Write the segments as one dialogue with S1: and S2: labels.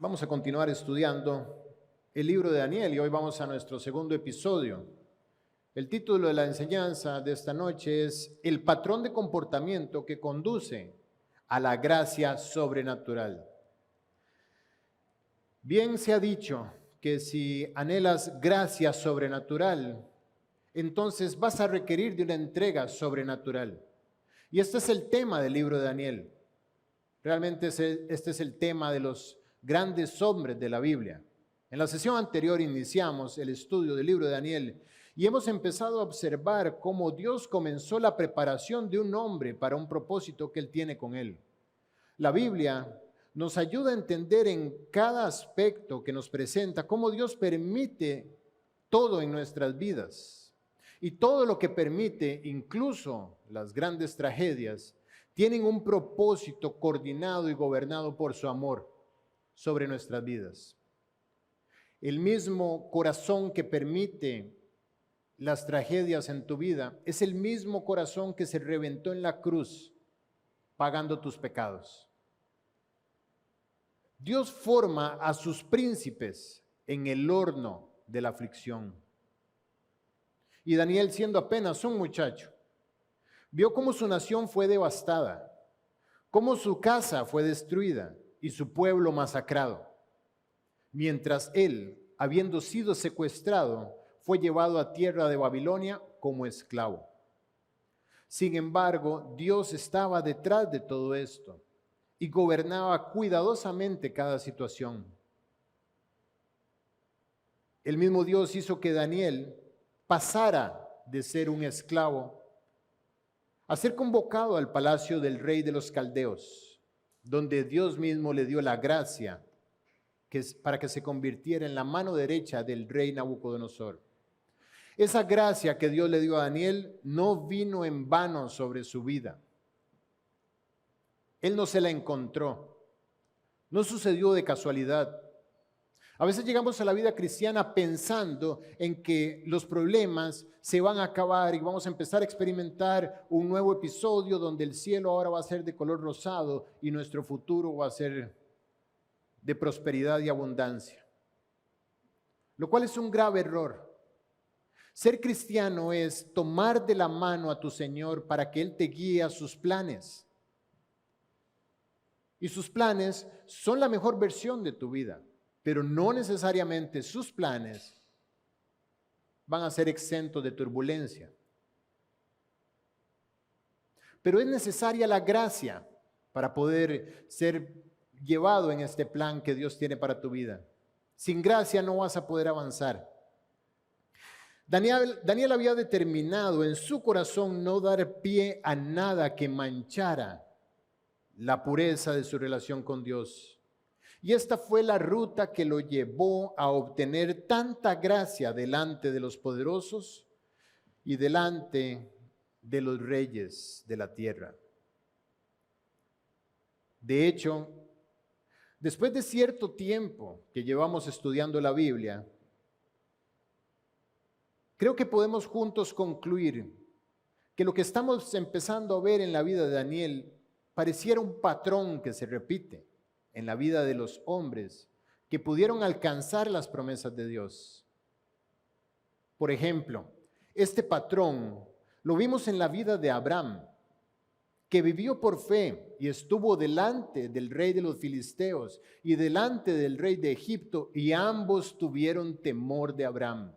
S1: Vamos a continuar estudiando el libro de Daniel y hoy vamos a nuestro segundo episodio. El título de la enseñanza de esta noche es El patrón de comportamiento que conduce a la gracia sobrenatural. Bien se ha dicho que si anhelas gracia sobrenatural, entonces vas a requerir de una entrega sobrenatural. Y este es el tema del libro de Daniel. Realmente este es el tema de los grandes hombres de la Biblia. En la sesión anterior iniciamos el estudio del libro de Daniel y hemos empezado a observar cómo Dios comenzó la preparación de un hombre para un propósito que Él tiene con él. La Biblia nos ayuda a entender en cada aspecto que nos presenta cómo Dios permite todo en nuestras vidas. Y todo lo que permite, incluso las grandes tragedias, tienen un propósito coordinado y gobernado por su amor sobre nuestras vidas. El mismo corazón que permite las tragedias en tu vida es el mismo corazón que se reventó en la cruz pagando tus pecados. Dios forma a sus príncipes en el horno de la aflicción. Y Daniel, siendo apenas un muchacho, vio cómo su nación fue devastada, cómo su casa fue destruida y su pueblo masacrado, mientras él, habiendo sido secuestrado, fue llevado a tierra de Babilonia como esclavo. Sin embargo, Dios estaba detrás de todo esto y gobernaba cuidadosamente cada situación. El mismo Dios hizo que Daniel pasara de ser un esclavo a ser convocado al palacio del rey de los caldeos, donde Dios mismo le dio la gracia para que se convirtiera en la mano derecha del rey Nabucodonosor. Esa gracia que Dios le dio a Daniel no vino en vano sobre su vida. Él no se la encontró, no sucedió de casualidad. A veces llegamos a la vida cristiana pensando en que los problemas se van a acabar y vamos a empezar a experimentar un nuevo episodio donde el cielo ahora va a ser de color rosado y nuestro futuro va a ser de prosperidad y abundancia. Lo cual es un grave error. Ser cristiano es tomar de la mano a tu Señor para que Él te guíe a sus planes. Y sus planes son la mejor versión de tu vida. Pero no necesariamente sus planes van a ser exentos de turbulencia. Pero es necesaria la gracia para poder ser llevado en este plan que Dios tiene para tu vida. Sin gracia no vas a poder avanzar. Daniel había determinado en su corazón no dar pie a nada que manchara la pureza de su relación con Dios. Y esta fue la ruta que lo llevó a obtener tanta gracia delante de los poderosos y delante de los reyes de la tierra. De hecho, después de cierto tiempo que llevamos estudiando la Biblia, creo que podemos juntos concluir que lo que estamos empezando a ver en la vida de Daniel pareciera un patrón que se repite en la vida de los hombres que pudieron alcanzar las promesas de Dios. Por ejemplo, este patrón lo vimos en la vida de Abraham, que vivió por fe y estuvo delante del rey de los filisteos y delante del rey de Egipto, y ambos tuvieron temor de Abraham.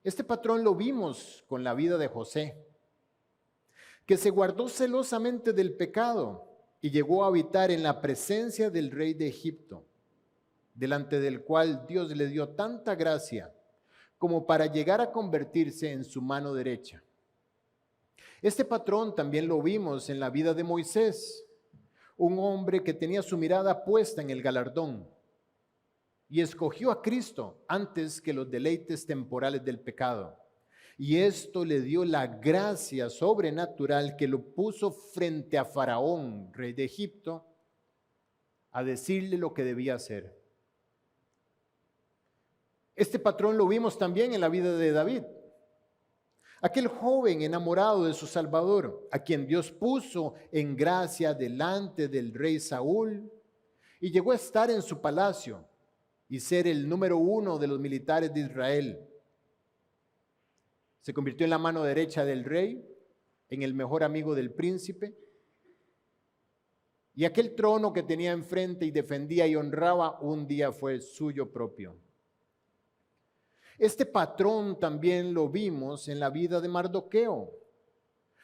S1: Este patrón lo vimos con la vida de José, que se guardó celosamente del pecado y llegó a habitar en la presencia del rey de Egipto, delante del cual Dios le dio tanta gracia como para llegar a convertirse en su mano derecha. Este patrón también lo vimos en la vida de Moisés, un hombre que tenía su mirada puesta en el galardón y escogió a Cristo antes que los deleites temporales del pecado. Y esto le dio la gracia sobrenatural que lo puso frente a Faraón, rey de Egipto, a decirle lo que debía hacer. Este patrón lo vimos también en la vida de David, aquel joven enamorado de su Salvador, a quien Dios puso en gracia delante del rey Saúl y llegó a estar en su palacio y ser el número 1 de los militares de Israel. Se convirtió en la mano derecha del rey, en el mejor amigo del príncipe, y aquel trono que tenía enfrente y defendía y honraba, un día fue suyo propio. Este patrón también lo vimos en la vida de Mardoqueo,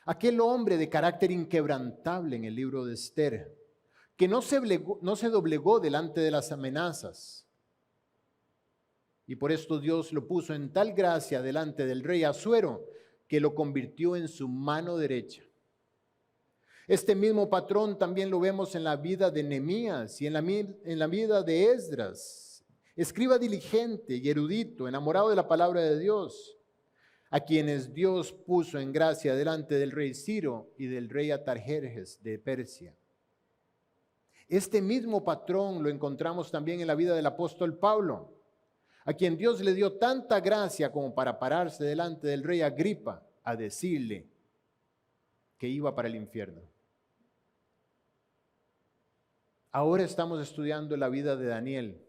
S1: aquel hombre de carácter inquebrantable en el libro de Esther, que no se doblegó delante de las amenazas. Y por esto Dios lo puso en tal gracia delante del rey Asuero, que lo convirtió en su mano derecha. Este mismo patrón también lo vemos en la vida de Nehemías y en la vida de Esdras, escriba diligente y erudito, enamorado de la palabra de Dios, a quienes Dios puso en gracia delante del rey Ciro y del rey Atarjerjes de Persia. Este mismo patrón lo encontramos también en la vida del apóstol Pablo, a quien Dios le dio tanta gracia como para pararse delante del rey Agripa a decirle que iba para el infierno. Ahora estamos estudiando la vida de Daniel,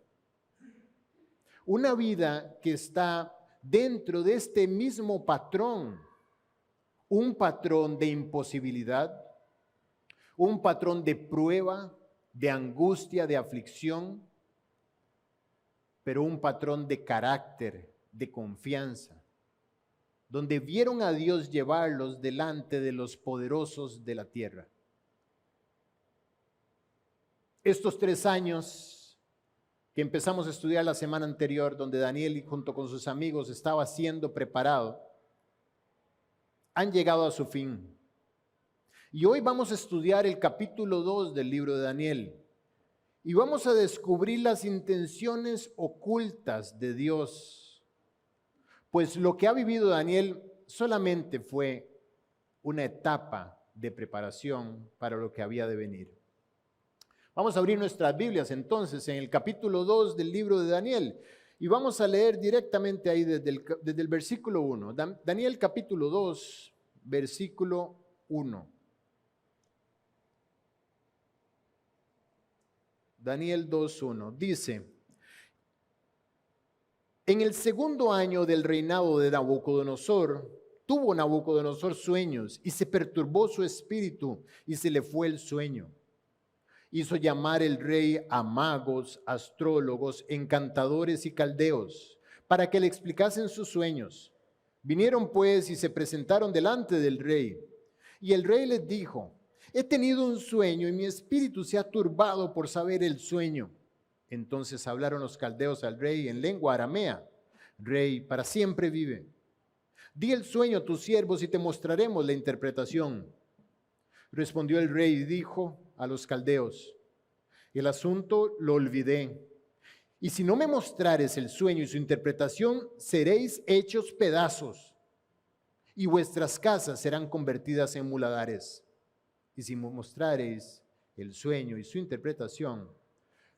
S1: una vida que está dentro de este mismo patrón, un patrón de imposibilidad, un patrón de prueba, de angustia, de aflicción, pero un patrón de carácter, de confianza, donde vieron a Dios llevarlos delante de los poderosos de la tierra. Estos 3 años que empezamos a estudiar la semana anterior, donde Daniel junto con sus amigos estaba siendo preparado, han llegado a su fin. Y hoy vamos a estudiar el capítulo 2 del libro de Daniel. Y vamos a descubrir las intenciones ocultas de Dios. Pues lo que ha vivido Daniel solamente fue una etapa de preparación para lo que había de venir. Vamos a abrir nuestras Biblias entonces en el capítulo 2 del libro de Daniel. Y vamos a leer directamente ahí desde el versículo 1. Daniel capítulo 2, versículo 1. Daniel 2:1 dice: en el segundo año del reinado de Nabucodonosor, tuvo Nabucodonosor sueños y se perturbó su espíritu y se le fue el sueño. Hizo llamar el rey a magos, astrólogos, encantadores y caldeos para que le explicasen sus sueños. Vinieron pues y se presentaron delante del rey. Y el rey les dijo: he tenido un sueño y mi espíritu se ha turbado por saber el sueño. Entonces hablaron los caldeos al rey en lengua aramea: Rey, para siempre vive. Di el sueño a tus siervos y te mostraremos la interpretación. Respondió el rey y dijo a los caldeos: el asunto lo olvidé. Y si no me mostrares el sueño y su interpretación, seréis hechos pedazos, y vuestras casas serán convertidas en muladares. Y si me mostrareis el sueño y su interpretación,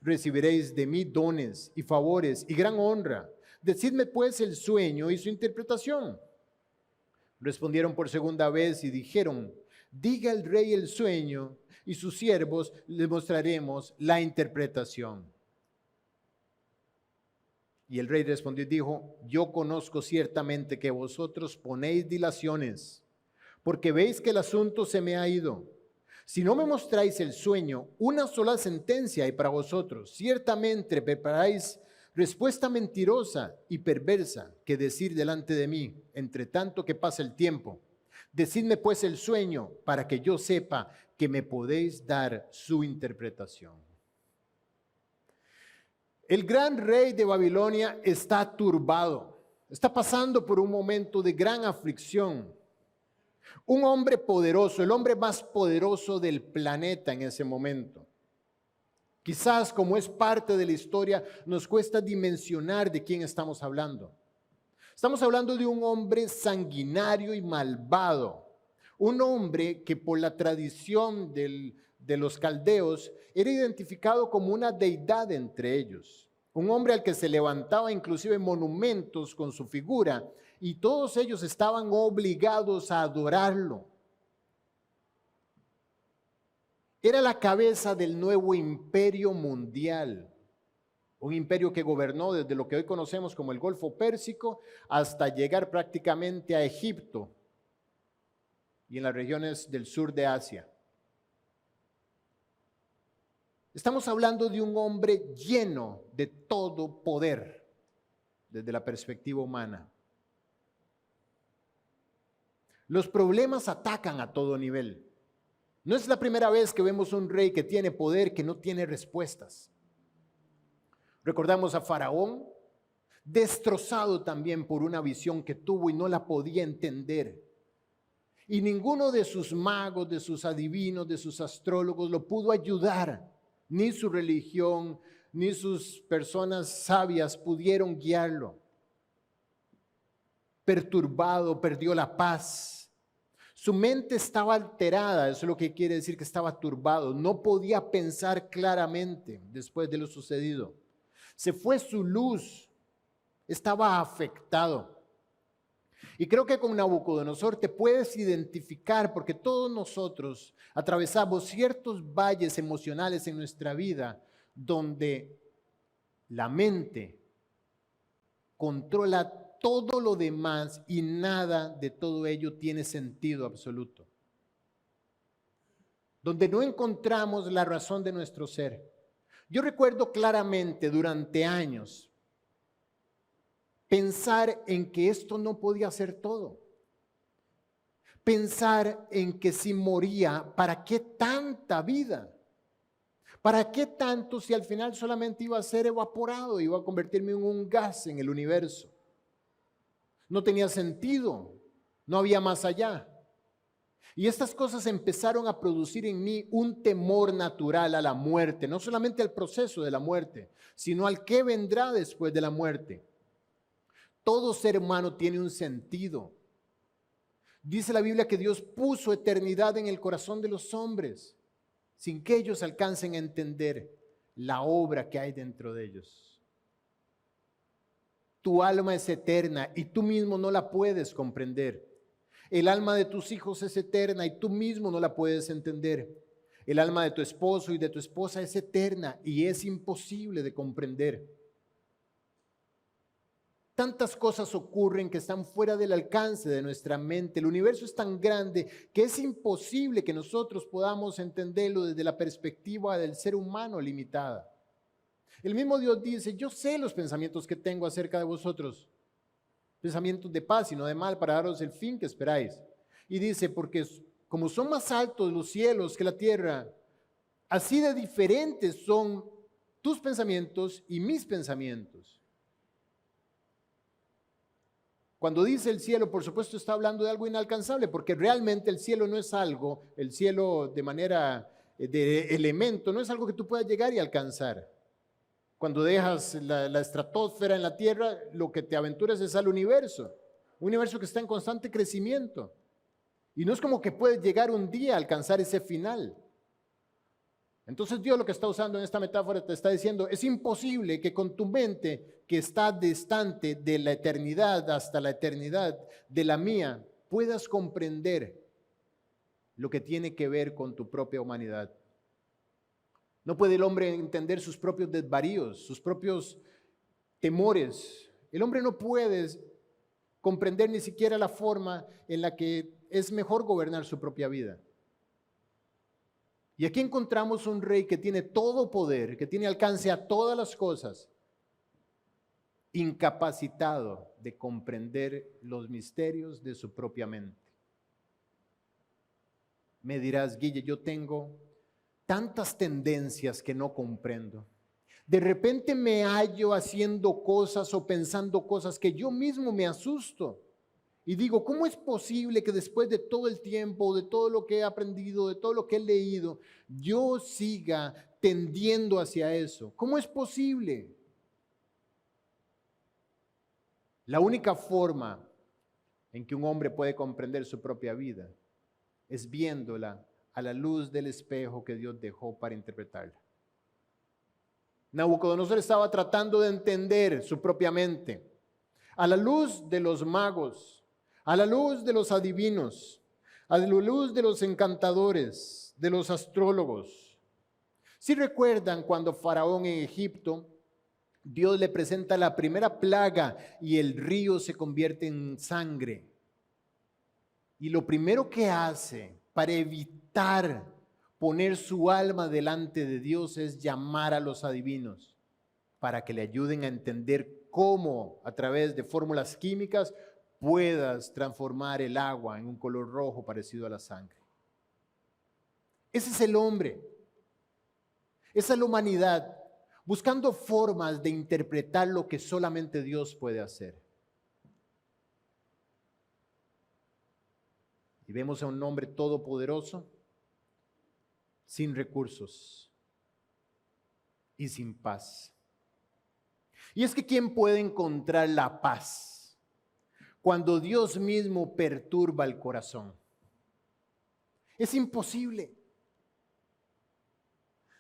S1: recibiréis de mí dones y favores y gran honra. Decidme pues el sueño y su interpretación. Respondieron por segunda vez y dijeron: diga el rey el sueño y sus siervos les mostraremos la interpretación. Y el rey respondió y dijo: yo conozco ciertamente que vosotros ponéis dilaciones, porque veis que el asunto se me ha ido. Si no me mostráis el sueño, una sola sentencia hay para vosotros. Ciertamente preparáis respuesta mentirosa y perversa que decir delante de mí, entre tanto que pasa el tiempo. Decidme pues el sueño para que yo sepa que me podéis dar su interpretación. El gran rey de Babilonia está turbado, está pasando por un momento de gran aflicción. Un hombre poderoso, el hombre más poderoso del planeta en ese momento. Quizás, como es parte de la historia, nos cuesta dimensionar de quién estamos hablando. Estamos hablando de un hombre sanguinario y malvado. Un hombre que por la tradición de los caldeos era identificado como una deidad entre ellos. Un hombre al que se levantaba inclusive monumentos con su figura, y todos ellos estaban obligados a adorarlo. Era la cabeza del nuevo imperio mundial. Un imperio que gobernó desde lo que hoy conocemos como el Golfo Pérsico hasta llegar prácticamente a Egipto y en las regiones del sur de Asia. Estamos hablando de un hombre lleno de todo poder desde la perspectiva humana. Los problemas atacan a todo nivel. No es la primera vez que vemos un rey que tiene poder, que no tiene respuestas. Recordamos a Faraón, destrozado también por una visión que tuvo y no la podía entender. Y ninguno de sus magos, de sus adivinos, de sus astrólogos lo pudo ayudar. Ni su religión, ni sus personas sabias pudieron guiarlo. Perturbado, perdió la paz. Su mente estaba alterada, eso es lo que quiere decir que estaba turbado. No podía pensar claramente después de lo sucedido. Se fue su luz, estaba afectado. Y creo que con Nabucodonosor te puedes identificar porque todos nosotros atravesamos ciertos valles emocionales en nuestra vida donde la mente controla todo lo demás y nada de todo ello tiene sentido absoluto. Donde no encontramos la razón de nuestro ser. Yo recuerdo claramente durante años pensar en que esto no podía ser todo. Pensar en que si moría, ¿para qué tanta vida? ¿Para qué tanto si al final solamente iba a ser evaporado, iba a convertirme en un gas en el universo? No tenía sentido, no había más allá. Y estas cosas empezaron a producir en mí un temor natural a la muerte, no solamente al proceso de la muerte, sino al que vendrá después de la muerte. Todo ser humano tiene un sentido. Dice la Biblia que Dios puso eternidad en el corazón de los hombres, sin que ellos alcancen a entender la obra que hay dentro de ellos. Tu alma es eterna y tú mismo no la puedes comprender. El alma de tus hijos es eterna y tú mismo no la puedes entender. El alma de tu esposo y de tu esposa es eterna y es imposible de comprender. Tantas cosas ocurren que están fuera del alcance de nuestra mente. El universo es tan grande que es imposible que nosotros podamos entenderlo desde la perspectiva del ser humano limitada. El mismo Dios dice, yo sé los pensamientos que tengo acerca de vosotros. Pensamientos de paz y no de mal para daros el fin que esperáis. Y dice, porque como son más altos los cielos que la tierra, así de diferentes son tus pensamientos y mis pensamientos. Cuando dice el cielo, por supuesto está hablando de algo inalcanzable, porque realmente el cielo no es algo, el cielo de manera de elemento, no es algo que tú puedas llegar y alcanzar. Cuando dejas la estratosfera en la Tierra, lo que te aventuras es al universo, un universo que está en constante crecimiento. Y no es como que puedes llegar un día a alcanzar ese final. Entonces Dios lo que está usando en esta metáfora te está diciendo, es imposible que con tu mente que está distante de la eternidad hasta la eternidad de la mía, puedas comprender lo que tiene que ver con tu propia humanidad. No puede el hombre entender sus propios desvaríos, sus propios temores. El hombre no puede comprender ni siquiera la forma en la que es mejor gobernar su propia vida. Y aquí encontramos un rey que tiene todo poder, que tiene alcance a todas las cosas, incapacitado de comprender los misterios de su propia mente. Me dirás, Guille, yo tengo tantas tendencias que no comprendo. De repente me hallo haciendo cosas o pensando cosas que yo mismo me asusto. Y digo, ¿cómo es posible que después de todo el tiempo, de todo lo que he aprendido, de todo lo que he leído, yo siga tendiendo hacia eso? ¿Cómo es posible? La única forma en que un hombre puede comprender su propia vida es viéndola a la luz del espejo que Dios dejó para interpretarla. Nabucodonosor estaba tratando de entender su propia mente a la luz de los magos, a la luz de los adivinos, a la luz de los encantadores, de los astrólogos. Si recuerdan cuando Faraón en Egipto, Dios le presenta la primera plaga y el río se convierte en sangre. Y lo primero que hace para evitar poner su alma delante de Dios es llamar a los adivinos para que le ayuden a entender cómo a través de fórmulas químicas puedas transformar el agua en un color rojo parecido a la sangre. Ese es el hombre. Esa es la humanidad, buscando formas de interpretar lo que solamente Dios puede hacer. Y vemos a un hombre todopoderoso, sin recursos y sin paz. Y es que ¿quién puede encontrar la paz cuando Dios mismo perturba el corazón? Es imposible.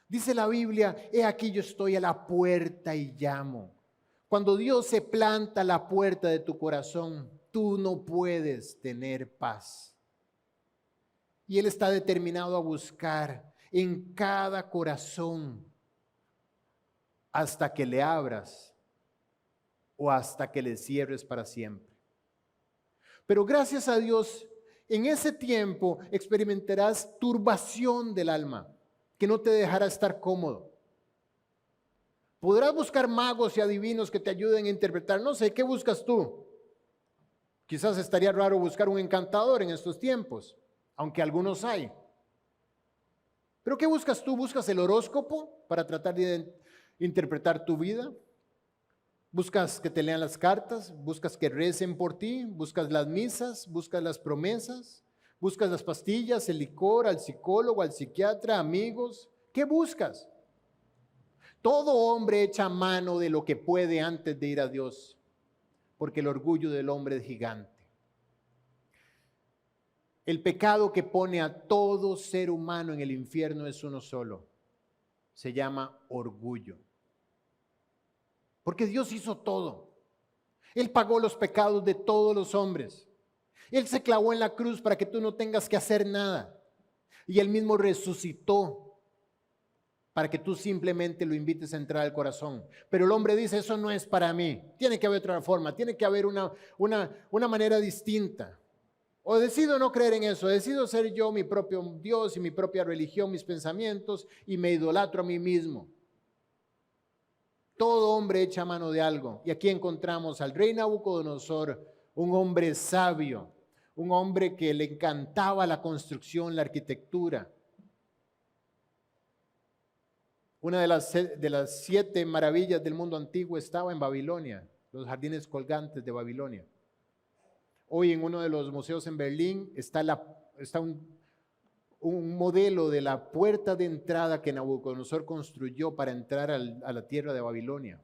S1: Dice la Biblia, he aquí yo estoy a la puerta y llamo. Cuando Dios se planta a la puerta de tu corazón, tú no puedes tener paz. Y Él está determinado a buscar en cada corazón hasta que le abras o hasta que le cierres para siempre. Pero gracias a Dios, en ese tiempo experimentarás turbación del alma, que no te dejará estar cómodo. Podrás buscar magos y adivinos que te ayuden a interpretar. No sé, ¿qué buscas tú? Quizás estaría raro buscar un encantador en estos tiempos, aunque algunos hay. ¿Pero qué buscas tú? ¿Buscas el horóscopo para tratar de interpretar tu vida? ¿Buscas que te lean las cartas? ¿Buscas que recen por ti? ¿Buscas las misas? ¿Buscas las promesas? ¿Buscas las pastillas, el licor, al psicólogo, al psiquiatra, amigos? ¿Qué buscas? Todo hombre echa mano de lo que puede antes de ir a Dios, porque el orgullo del hombre es gigante. El pecado que pone a todo ser humano en el infierno es uno solo. Se llama orgullo. Porque Dios hizo todo. Él pagó los pecados de todos los hombres. Él se clavó en la cruz para que tú no tengas que hacer nada. Y Él mismo resucitó para que tú simplemente lo invites a entrar al corazón. Pero el hombre dice, eso no es para mí. Tiene que haber otra forma, tiene que haber una manera distinta. O decido no creer en eso, decido ser yo mi propio Dios y mi propia religión, mis pensamientos, y me idolatro a mí mismo. Todo hombre echa mano de algo. Y aquí encontramos al rey Nabucodonosor, un hombre sabio, un hombre que le encantaba la construcción, la arquitectura. Una de las 7 maravillas del mundo antiguo estaba en Babilonia, los jardines colgantes de Babilonia. Hoy en uno de los museos en Berlín está un modelo de la puerta de entrada que Nabucodonosor construyó para entrar a la tierra de Babilonia.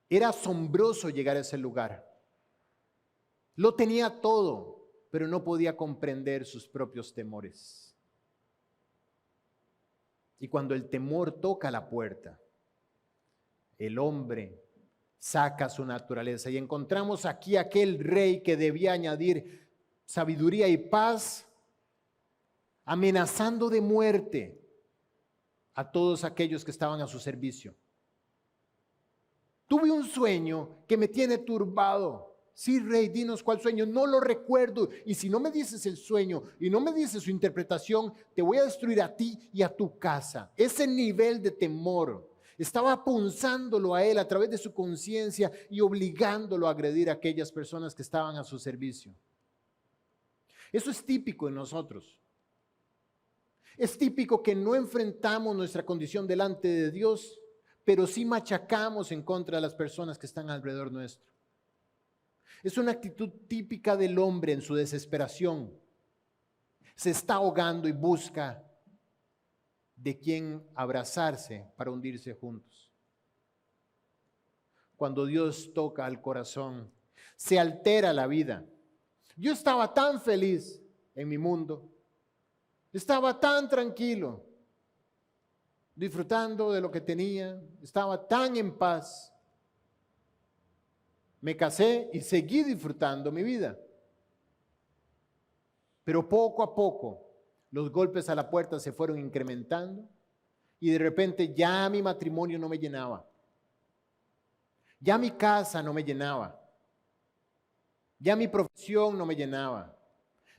S1: Era asombroso llegar a ese lugar. Lo tenía todo, pero no podía comprender sus propios temores. Y cuando el temor toca la puerta, el hombre saca su naturaleza. Y encontramos aquí aquel rey que debía añadir sabiduría y paz, amenazando de muerte a todos aquellos que estaban a su servicio. Tuve un sueño que me tiene turbado. Sí, rey, dinos cuál sueño. No lo recuerdo. Y si no me dices el sueño y no me dices su interpretación, te voy a destruir a ti y a tu casa. Ese nivel de temor estaba punzándolo a él a través de su conciencia y obligándolo a agredir a aquellas personas que estaban a su servicio. Eso es típico en nosotros. Es típico que no enfrentamos nuestra condición delante de Dios, pero sí machacamos en contra de las personas que están alrededor nuestro. Es una actitud típica del hombre en su desesperación. Se está ahogando y busca de quién abrazarse para hundirse juntos. Cuando Dios toca al corazón, se altera la vida. Yo estaba tan feliz en mi mundo, estaba tan tranquilo, disfrutando de lo que tenía, estaba tan en paz. Me casé y seguí disfrutando mi vida. Pero poco a poco los golpes a la puerta se fueron incrementando y de repente ya mi matrimonio no me llenaba. Ya mi casa no me llenaba. Ya mi profesión no me llenaba.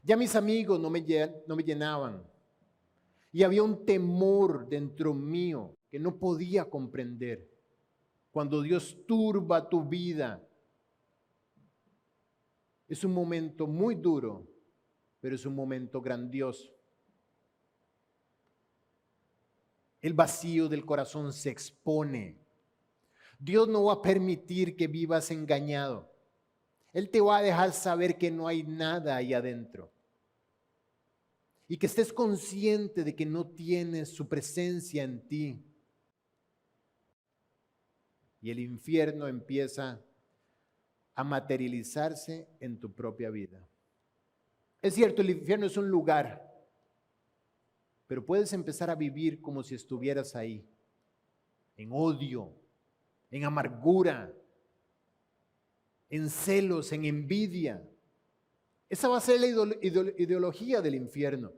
S1: Ya mis amigos no me llenaban. Y había un temor dentro mío que no podía comprender. Cuando Dios turba tu vida, es un momento muy duro, pero es un momento grandioso. El vacío del corazón se expone. Dios no va a permitir que vivas engañado. Él te va a dejar saber que no hay nada ahí adentro. Y que estés consciente de que no tienes su presencia en ti. Y el infierno empieza a materializarse en tu propia vida. Es cierto, el infierno es un lugar, pero puedes empezar a vivir como si estuvieras ahí, en odio, en amargura, en celos, en envidia. Esa va a ser la ideología del infierno.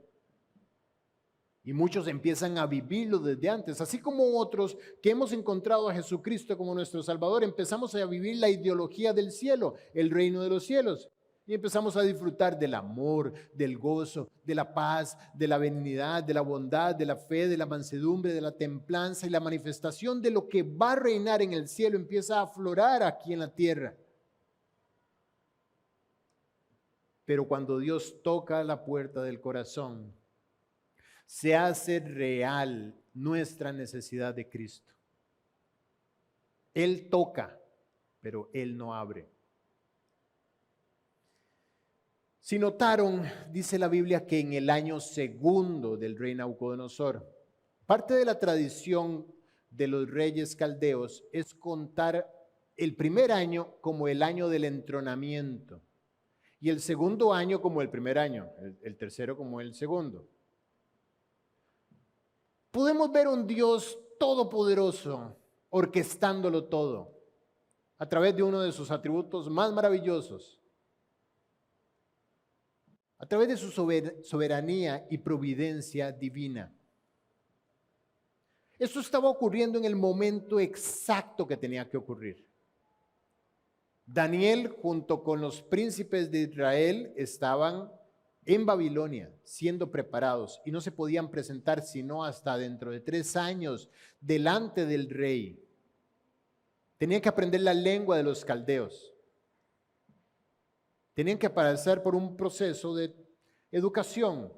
S1: Y muchos empiezan a vivirlo desde antes, así como otros que hemos encontrado a Jesucristo como nuestro Salvador, empezamos a vivir la ideología del cielo, el reino de los cielos. Y empezamos a disfrutar del amor, del gozo, de la paz, de la benignidad, de la bondad, de la fe, de la mansedumbre, de la templanza y la manifestación de lo que va a reinar en el cielo empieza a aflorar aquí en la tierra. Pero cuando Dios toca la puerta del corazón, se hace real nuestra necesidad de Cristo. Él toca, pero Él no abre. Si notaron, dice la Biblia que en el año segundo del rey Nabucodonosor, parte de la tradición de los reyes caldeos es contar el primer año como el año del entronamiento y el segundo año como el primer año, el tercero como el segundo. Podemos ver un Dios todopoderoso orquestándolo todo a través de uno de sus atributos más maravillosos, a través de su soberanía y providencia divina. Esto estaba ocurriendo en el momento exacto que tenía que ocurrir. Daniel junto con los príncipes de Israel estaban en Babilonia, siendo preparados, y no se podían presentar sino hasta dentro de 3 años delante del rey. Tenían que aprender la lengua de los caldeos. Tenían que pasar por un proceso de educación.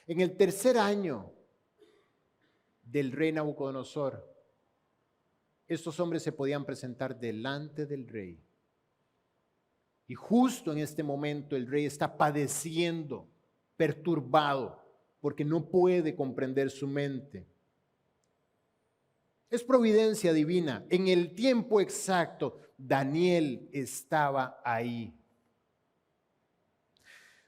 S1: En el tercer año del rey Nabucodonosor, estos hombres se podían presentar delante del rey. Y justo en este momento el rey está padeciendo, perturbado, porque no puede comprender su mente. Es providencia divina. En el tiempo exacto, Daniel estaba ahí.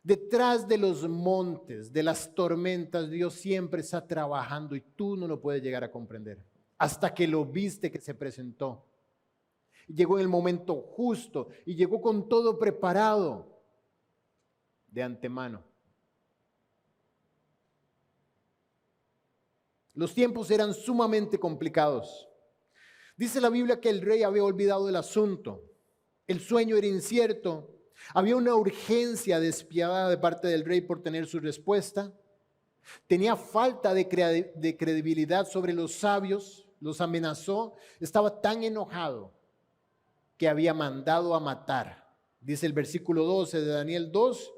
S1: Detrás de los montes, de las tormentas, Dios siempre está trabajando y tú no lo puedes llegar a comprender. Hasta que lo viste que se presentó. Llegó en el momento justo y llegó con todo preparado de antemano. Los tiempos eran sumamente complicados. Dice la Biblia que el rey había olvidado el asunto. El sueño era incierto. Había una urgencia despiadada de parte del rey por tener su respuesta. Tenía falta de credibilidad sobre los sabios. Los amenazó. Estaba tan enojado que había mandado a matar. Dice el versículo 12 de Daniel 2.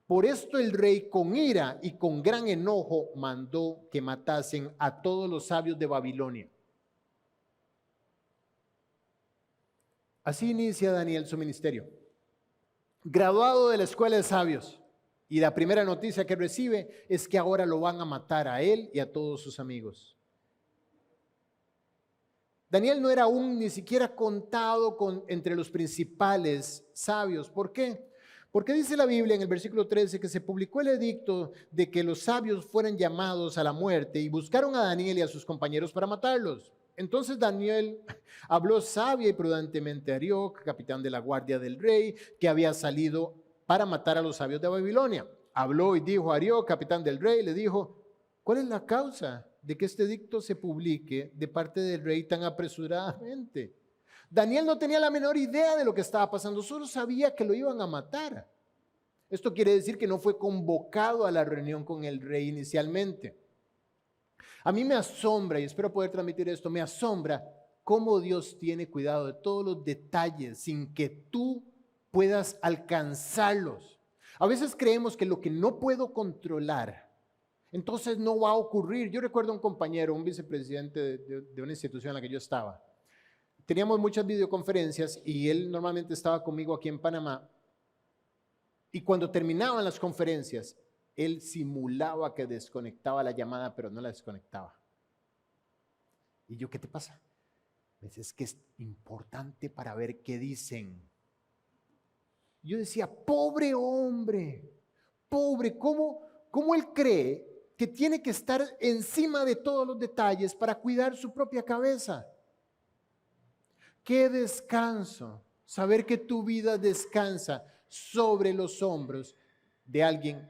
S1: Por esto el rey con ira y con gran enojo mandó que matasen a todos los sabios de Babilonia. Así inicia Daniel su ministerio. Graduado de la escuela de sabios. Y la primera noticia que recibe es que ahora lo van a matar a él y a todos sus amigos. Daniel no era aún ni siquiera contado entre los principales sabios. ¿Por qué? Porque dice la Biblia en el versículo 13 que se publicó el edicto de que los sabios fueran llamados a la muerte y buscaron a Daniel y a sus compañeros para matarlos. Entonces Daniel habló sabia y prudentemente a Arioc, capitán de la guardia del rey, que había salido para matar a los sabios de Babilonia. Habló y dijo a Arioc, capitán del rey, le dijo: ¿cuál es la causa de que este edicto se publique de parte del rey tan apresuradamente? Daniel no tenía la menor idea de lo que estaba pasando, solo sabía que lo iban a matar. Esto quiere decir que no fue convocado a la reunión con el rey inicialmente. A mí me asombra, y espero poder transmitir esto, me asombra cómo Dios tiene cuidado de todos los detalles sin que tú puedas alcanzarlos. A veces creemos que lo que no puedo controlar, entonces no va a ocurrir. Yo recuerdo un compañero, un vicepresidente de una institución en la que yo estaba. Teníamos muchas videoconferencias y él normalmente estaba conmigo aquí en Panamá. Y cuando terminaban las conferencias, él simulaba que desconectaba la llamada, pero no la desconectaba. Y yo: ¿qué te pasa? Me dice: es que es importante para ver qué dicen. Yo decía: pobre hombre, pobre, ¿cómo él cree que tiene que estar encima de todos los detalles para cuidar su propia cabeza? Qué descanso, saber que tu vida descansa sobre los hombros de alguien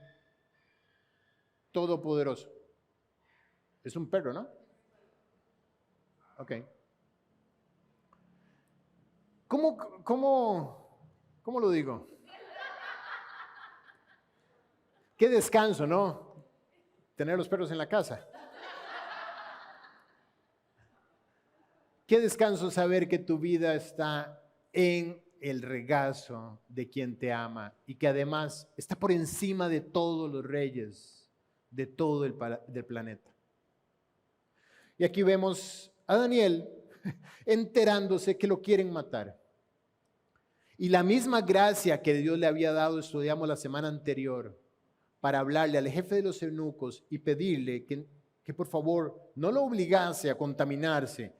S1: todopoderoso. Es un perro, ¿no? Ok. ¿Cómo lo digo? Qué descanso, ¿no? Tener los perros en la casa. Qué descanso saber que tu vida está en el regazo de quien te ama y que además está por encima de todos los reyes de todo del planeta. Y aquí vemos a Daniel enterándose que lo quieren matar. Y la misma gracia que Dios le había dado, estudiamos la semana anterior, para hablarle al jefe de los eunucos y pedirle que por favor no lo obligase a contaminarse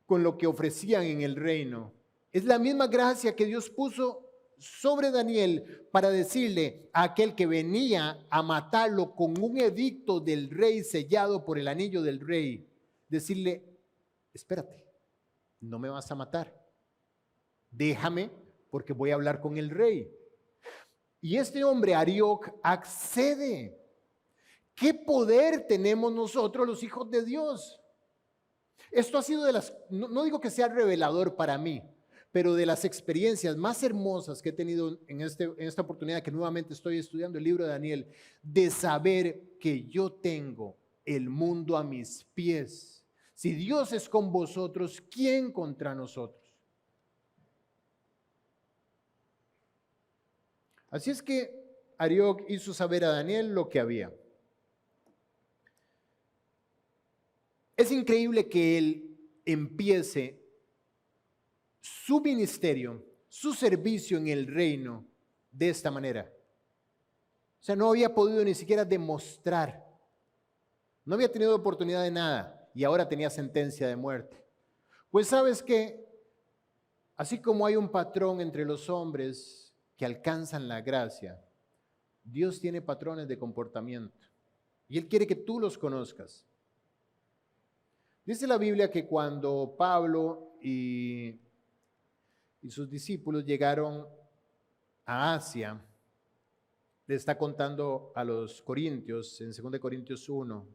S1: con lo que ofrecían en el reino. Es la misma gracia que Dios puso sobre Daniel para decirle a aquel que venía a matarlo con un edicto del rey sellado por el anillo del rey, decirle: espérate, no me vas a matar, déjame porque voy a hablar con el rey. Y este hombre, Arioc, accede. ¿Qué poder tenemos nosotros los hijos de Dios? Esto ha sido no digo que sea revelador para mí, pero de las experiencias más hermosas que he tenido en esta oportunidad que nuevamente estoy estudiando el libro de Daniel, de saber que yo tengo el mundo a mis pies. Si Dios es con vosotros, ¿quién contra nosotros? Así es que Arioc hizo saber a Daniel lo que había. Es increíble que él empiece su ministerio, su servicio en el reino de esta manera. O sea, no había podido ni siquiera demostrar, no había tenido oportunidad de nada y ahora tenía sentencia de muerte. Pues sabes que, así como hay un patrón entre los hombres que alcanzan la gracia, Dios tiene patrones de comportamiento y Él quiere que tú los conozcas. Dice la Biblia que cuando Pablo y sus discípulos llegaron a Asia, le está contando a los corintios en 2 Corintios 1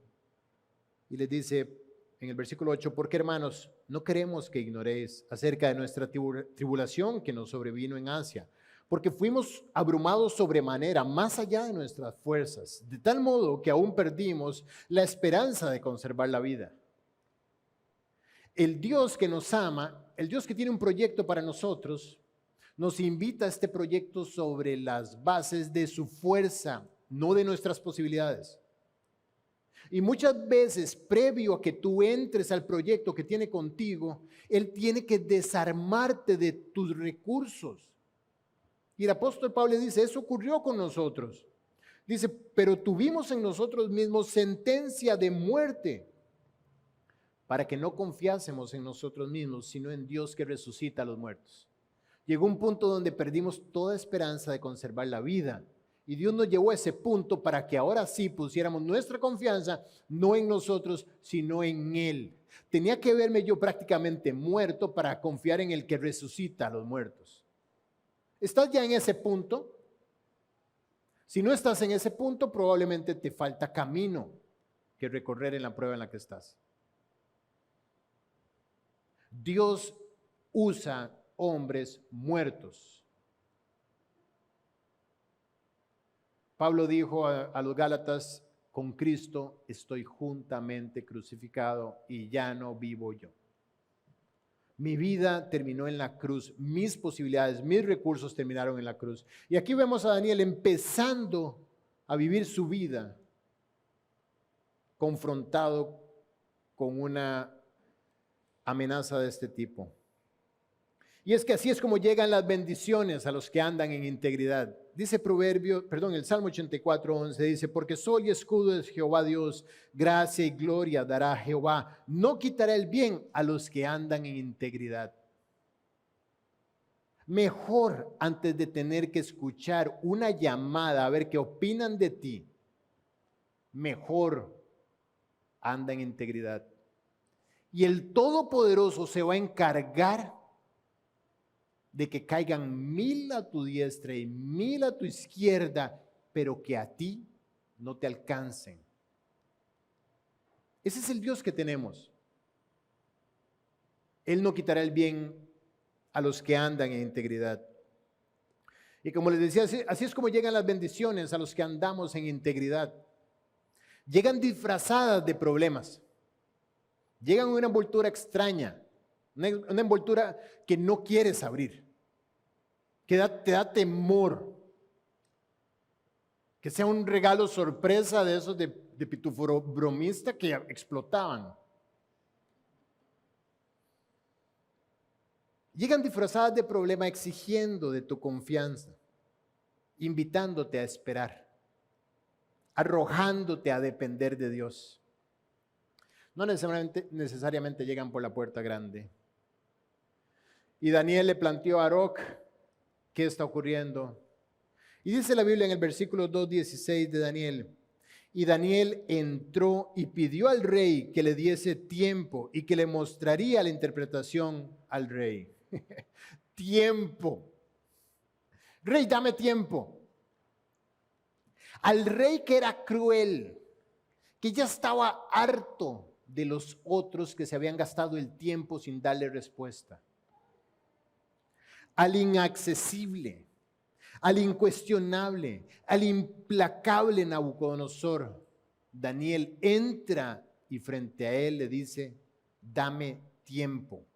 S1: y les dice en el versículo 8: porque hermanos, no queremos que ignoréis acerca de nuestra tribulación que nos sobrevino en Asia, porque fuimos abrumados sobremanera, más allá de nuestras fuerzas, de tal modo que aún perdimos la esperanza de conservar la vida. El Dios que nos ama, el Dios que tiene un proyecto para nosotros, nos invita a este proyecto sobre las bases de su fuerza, no de nuestras posibilidades. Y muchas veces, previo a que tú entres al proyecto que tiene contigo, Él tiene que desarmarte de tus recursos. Y el apóstol Pablo dice: eso ocurrió con nosotros. Dice: pero tuvimos en nosotros mismos sentencia de muerte, para que no confiásemos en nosotros mismos, sino en Dios que resucita a los muertos. Llegó un punto donde perdimos toda esperanza de conservar la vida. Y Dios nos llevó a ese punto para que ahora sí pusiéramos nuestra confianza, no en nosotros, sino en Él. Tenía que verme yo prácticamente muerto para confiar en el que resucita a los muertos. ¿Estás ya en ese punto? Si no estás en ese punto, probablemente te falta camino que recorrer en la prueba en la que estás. Dios usa hombres muertos. Pablo dijo a los Gálatas, con Cristo estoy juntamente crucificado y ya no vivo yo. Mi vida terminó en la cruz, mis posibilidades, mis recursos terminaron en la cruz. Y aquí vemos a Daniel empezando a vivir su vida confrontado con una amenaza de este tipo. Y es que así es como llegan las bendiciones a los que andan en integridad. Dice el Salmo 84:11 dice, porque sol y escudo es Jehová Dios, gracia y gloria dará Jehová. No quitará el bien a los que andan en integridad. Mejor antes de tener que escuchar una llamada a ver qué opinan de ti, mejor anda en integridad. Y el Todopoderoso se va a encargar de que caigan 1000 a tu diestra y 1000 a tu izquierda, pero que a ti no te alcancen. Ese es el Dios que tenemos. Él no quitará el bien a los que andan en integridad. Y como les decía, así es como llegan las bendiciones a los que andamos en integridad. Llegan disfrazadas de problemas. Llegan en una envoltura extraña. Una envoltura que no quieres abrir, que te da temor, que sea un regalo sorpresa de esos de pitufo bromista que explotaban. Llegan disfrazadas de problema exigiendo de tu confianza, invitándote a esperar, arrojándote a depender de Dios. No necesariamente llegan por la puerta grande. Y Daniel le planteó a Aroc, ¿qué está ocurriendo? Y dice la Biblia en el versículo 2:16 de Daniel, y Daniel entró y pidió al rey que le diese tiempo y que le mostraría la interpretación al rey. Tiempo. Rey, dame tiempo. Al rey que era cruel, que ya estaba harto de los otros que se habían gastado el tiempo sin darle respuesta. Al inaccesible, al incuestionable, al implacable Nabucodonosor, Daniel entra y frente a él le dice, dame tiempo.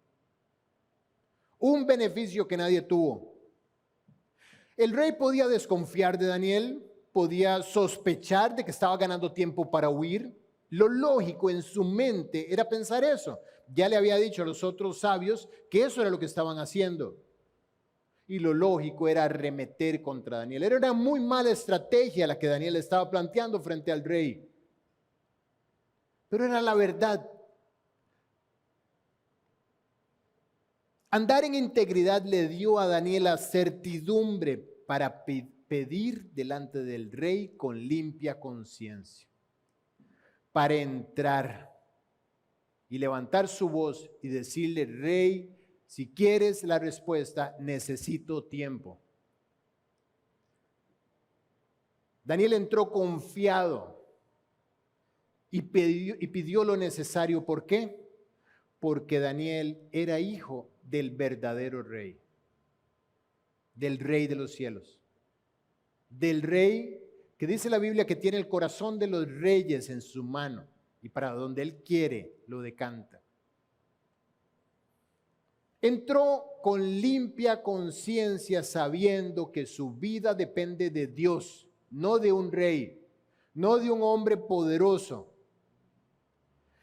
S1: Un beneficio que nadie tuvo. El rey podía desconfiar de Daniel, podía sospechar de que estaba ganando tiempo para huir. Lo lógico en su mente era pensar eso. Ya le había dicho a los otros sabios que eso era lo que estaban haciendo. Y lo lógico era arremeter contra Daniel. Era una muy mala estrategia la que Daniel estaba planteando frente al rey. Pero era la verdad. Andar en integridad le dio a Daniel la certidumbre para pedir delante del rey con limpia conciencia. Para entrar y levantar su voz y decirle, rey, si quieres la respuesta, necesito tiempo. Daniel entró confiado y pidió lo necesario. ¿Por qué? Porque Daniel era hijo del verdadero rey, del rey de los cielos, del rey que dice la Biblia que tiene el corazón de los reyes en su mano y para donde él quiere lo decanta. Entró con limpia conciencia sabiendo que su vida depende de Dios, no de un rey, no de un hombre poderoso.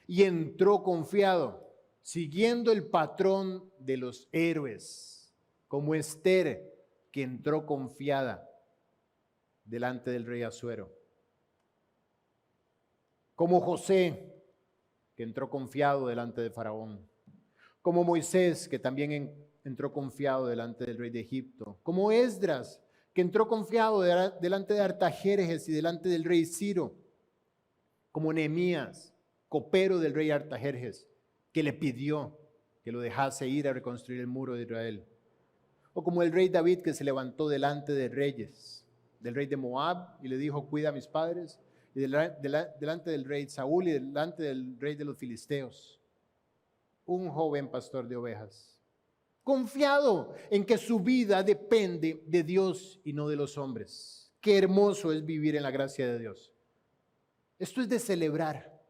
S1: Y entró confiado, siguiendo el patrón de los héroes, como Esther, que entró confiada delante del rey Asuero. Como José, que entró confiado delante de Faraón. Como Moisés, que también entró confiado delante del rey de Egipto. Como Esdras, que entró confiado delante de Artajerjes y delante del rey Ciro. Como Nehemías, copero del rey Artajerjes, que le pidió que lo dejase ir a reconstruir el muro de Israel. O como el rey David, que se levantó delante de reyes, del rey de Moab, y le dijo, cuida a mis padres, y delante del rey Saúl y delante del rey de los filisteos. Un joven pastor de ovejas, confiado en que su vida depende de Dios y no de los hombres. Qué hermoso es vivir en la gracia de Dios. Esto es de celebrar.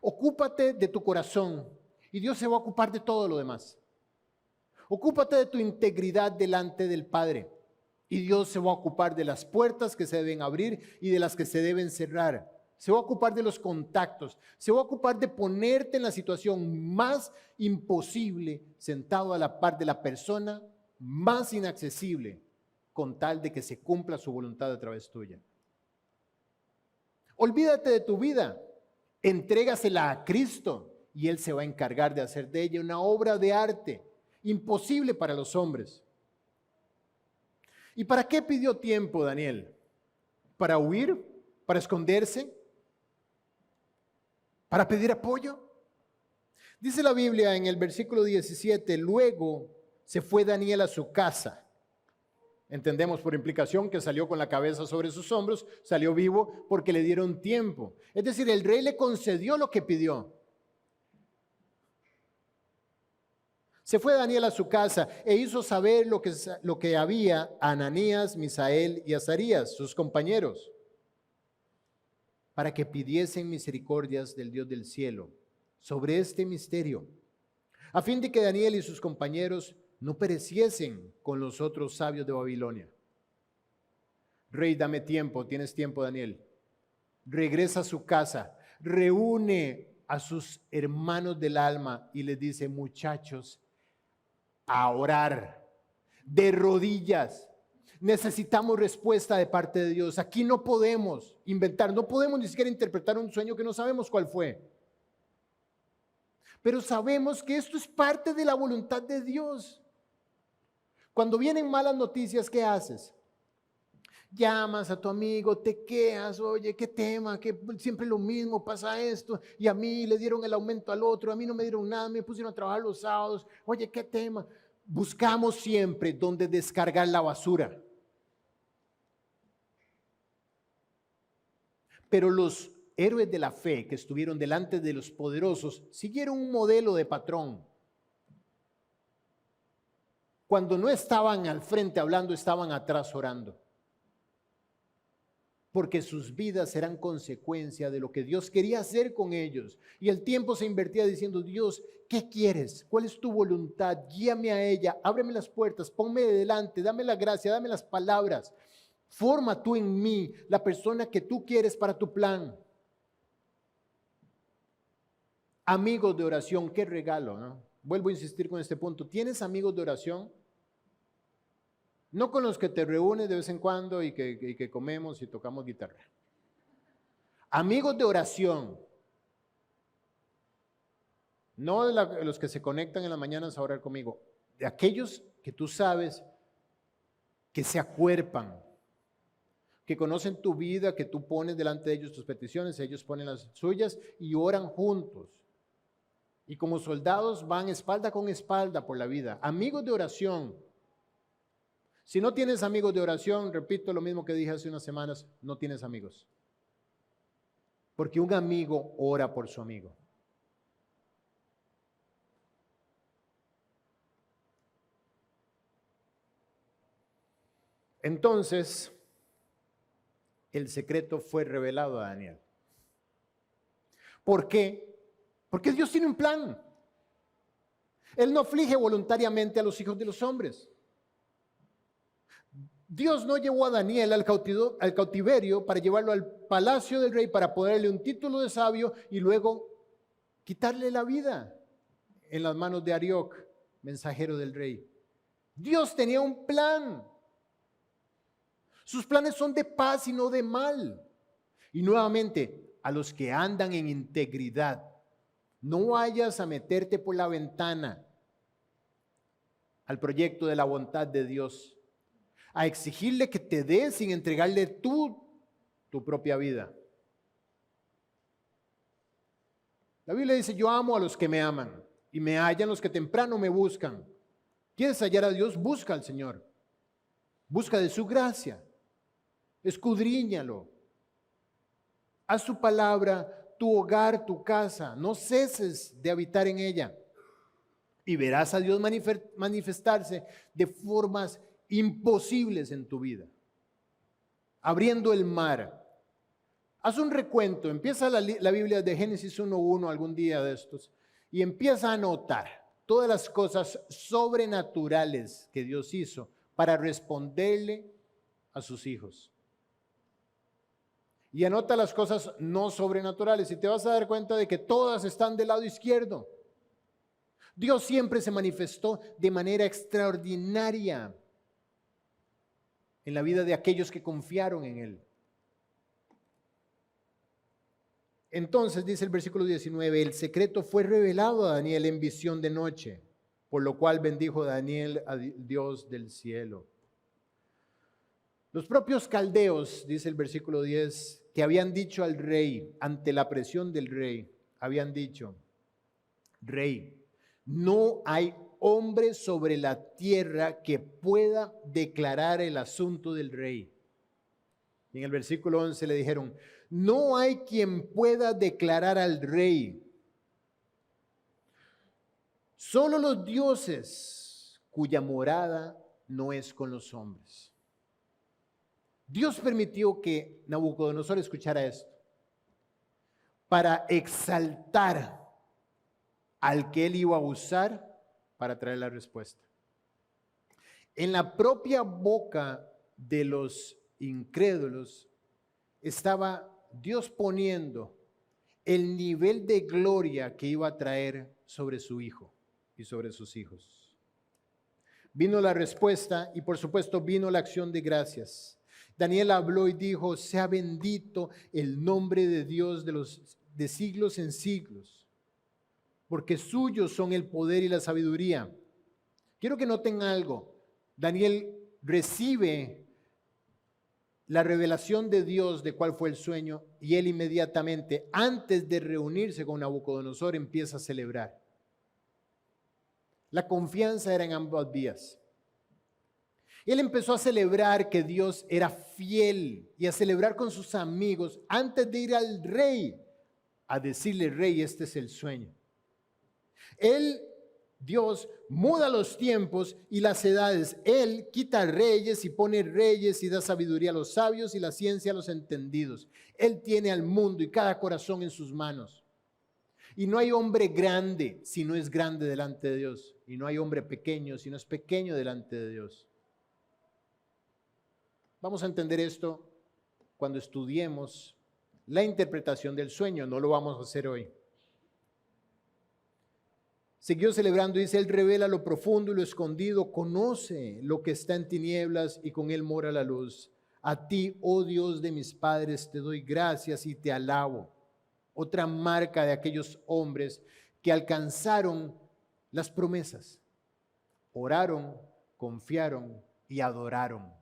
S1: Ocúpate de tu corazón y Dios se va a ocupar de todo lo demás. Ocúpate de tu integridad delante del Padre y Dios se va a ocupar de las puertas que se deben abrir y de las que se deben cerrar. Se va a ocupar de los contactos, se va a ocupar de ponerte en la situación más imposible, sentado a la par de la persona más inaccesible, con tal de que se cumpla su voluntad a través tuya. Olvídate de tu vida, entrégasela a Cristo y Él se va a encargar de hacer de ella una obra de arte imposible para los hombres. ¿Y para qué pidió tiempo Daniel? ¿Para huir? ¿Para esconderse? ¿Para pedir apoyo? Dice la Biblia en el versículo 17, luego se fue Daniel a su casa. Entendemos por implicación que salió con la cabeza sobre sus hombros, salió vivo porque le dieron tiempo. Es decir, el rey le concedió lo que pidió. Se fue Daniel a su casa e hizo saber lo que había a Ananías, Misael y Azarías, sus compañeros, para que pidiesen misericordias del Dios del cielo sobre este misterio, a fin de que Daniel y sus compañeros no pereciesen con los otros sabios de Babilonia. Rey, dame tiempo. ¿Tienes tiempo, Daniel? Regresa a su casa, reúne a sus hermanos del alma y les dice, muchachos, a orar de rodillas. Necesitamos respuesta de parte de Dios. Aquí no podemos inventar, no podemos ni siquiera interpretar un sueño que no sabemos cuál fue. Pero sabemos que esto es parte de la voluntad de Dios. Cuando vienen malas noticias, ¿qué haces? Llamas a tu amigo, te quejas, oye, qué tema, que siempre lo mismo, pasa esto, y a mí le dieron el aumento al otro, a mí no me dieron nada, me pusieron a trabajar los sábados, oye, qué tema. Buscamos siempre donde descargar la basura. Pero los héroes de la fe que estuvieron delante de los poderosos siguieron un modelo de patrón. Cuando no estaban al frente hablando, estaban atrás orando. Porque sus vidas eran consecuencia de lo que Dios quería hacer con ellos. Y el tiempo se invertía diciendo, Dios, ¿qué quieres? ¿Cuál es tu voluntad? Guíame a ella, ábreme las puertas, ponme delante, dame la gracia, dame las palabras. Forma tú en mí la persona que tú quieres para tu plan. Amigos de oración, qué regalo, ¿no? Vuelvo a insistir con este punto. ¿Tienes amigos de oración? No con los que te reúnes de vez en cuando y que comemos y tocamos guitarra. Amigos de oración. No de los que se conectan en las mañanas a orar conmigo. De aquellos que tú sabes que se acuerpan, que conocen tu vida, que tú pones delante de ellos tus peticiones, ellos ponen las suyas y oran juntos. Y como soldados van espalda con espalda por la vida. Amigos de oración. Si no tienes amigos de oración, repito lo mismo que dije hace unas semanas, no tienes amigos. Porque un amigo ora por su amigo. Entonces, el secreto fue revelado a Daniel. ¿Por qué? Porque Dios tiene un plan. Él no aflige voluntariamente a los hijos de los hombres. Dios no llevó a Daniel al cautiverio para llevarlo al palacio del rey para ponerle un título de sabio y luego quitarle la vida en las manos de Arioc, mensajero del rey. Dios tenía un plan. Sus planes son de paz y no de mal. Y nuevamente, a los que andan en integridad, no vayas a meterte por la ventana al proyecto de la voluntad de Dios, a exigirle que te dé sin entregarle tu propia vida. La Biblia dice, yo amo a los que me aman y me hallan los que temprano me buscan. ¿Quieres hallar a Dios? Busca al Señor. Busca de su gracia. Escudriñalo. Haz su palabra tu hogar, tu casa. No ceses de habitar en ella. Y verás a Dios manifestarse de formas imposibles en tu vida. Abriendo el mar. Haz un recuento. Empieza la Biblia de Génesis 1:1 algún día de estos. Y empieza a anotar todas las cosas sobrenaturales que Dios hizo para responderle a sus hijos. Y anota las cosas no sobrenaturales y te vas a dar cuenta de que todas están del lado izquierdo. Dios siempre se manifestó de manera extraordinaria en la vida de aquellos que confiaron en Él. Entonces dice el versículo 19, el secreto fue revelado a Daniel en visión de noche, por lo cual bendijo Daniel a Dios del cielo. Los propios caldeos, dice el versículo 10, que habían dicho al rey, ante la presión del rey, habían dicho, rey, no hay hombre sobre la tierra que pueda declarar el asunto del rey. Y en el versículo 11 le dijeron, no hay quien pueda declarar al rey. Solo los dioses cuya morada no es con los hombres. Dios permitió que Nabucodonosor escuchara esto para exaltar al que él iba a usar para traer la respuesta. En la propia boca de los incrédulos estaba Dios poniendo el nivel de gloria que iba a traer sobre su hijo y sobre sus hijos. Vino la respuesta y por supuesto vino la acción de gracias. Daniel habló y dijo, sea bendito el nombre de Dios de siglos en siglos, porque suyos son el poder y la sabiduría. Quiero que noten algo. Daniel recibe la revelación de Dios de cuál fue el sueño y él inmediatamente, antes de reunirse con Nabucodonosor, empieza a celebrar. La confianza era en ambas vías. Él empezó a celebrar que Dios era fiel y a celebrar con sus amigos antes de ir al rey a decirle, rey, este es el sueño. Dios muda los tiempos y las edades. Él quita reyes y pone reyes y da sabiduría a los sabios y la ciencia a los entendidos. Él tiene al mundo y cada corazón en sus manos. Y no hay hombre grande si no es grande delante de Dios. Y no hay hombre pequeño si no es pequeño delante de Dios. Vamos a entender esto cuando estudiemos la interpretación del sueño. No lo vamos a hacer hoy. Siguió celebrando, dice, Él revela lo profundo y lo escondido, conoce lo que está en tinieblas y con Él mora la luz. A ti, oh Dios de mis padres, te doy gracias y te alabo. Otra marca de aquellos hombres que alcanzaron las promesas. Oraron, confiaron y adoraron.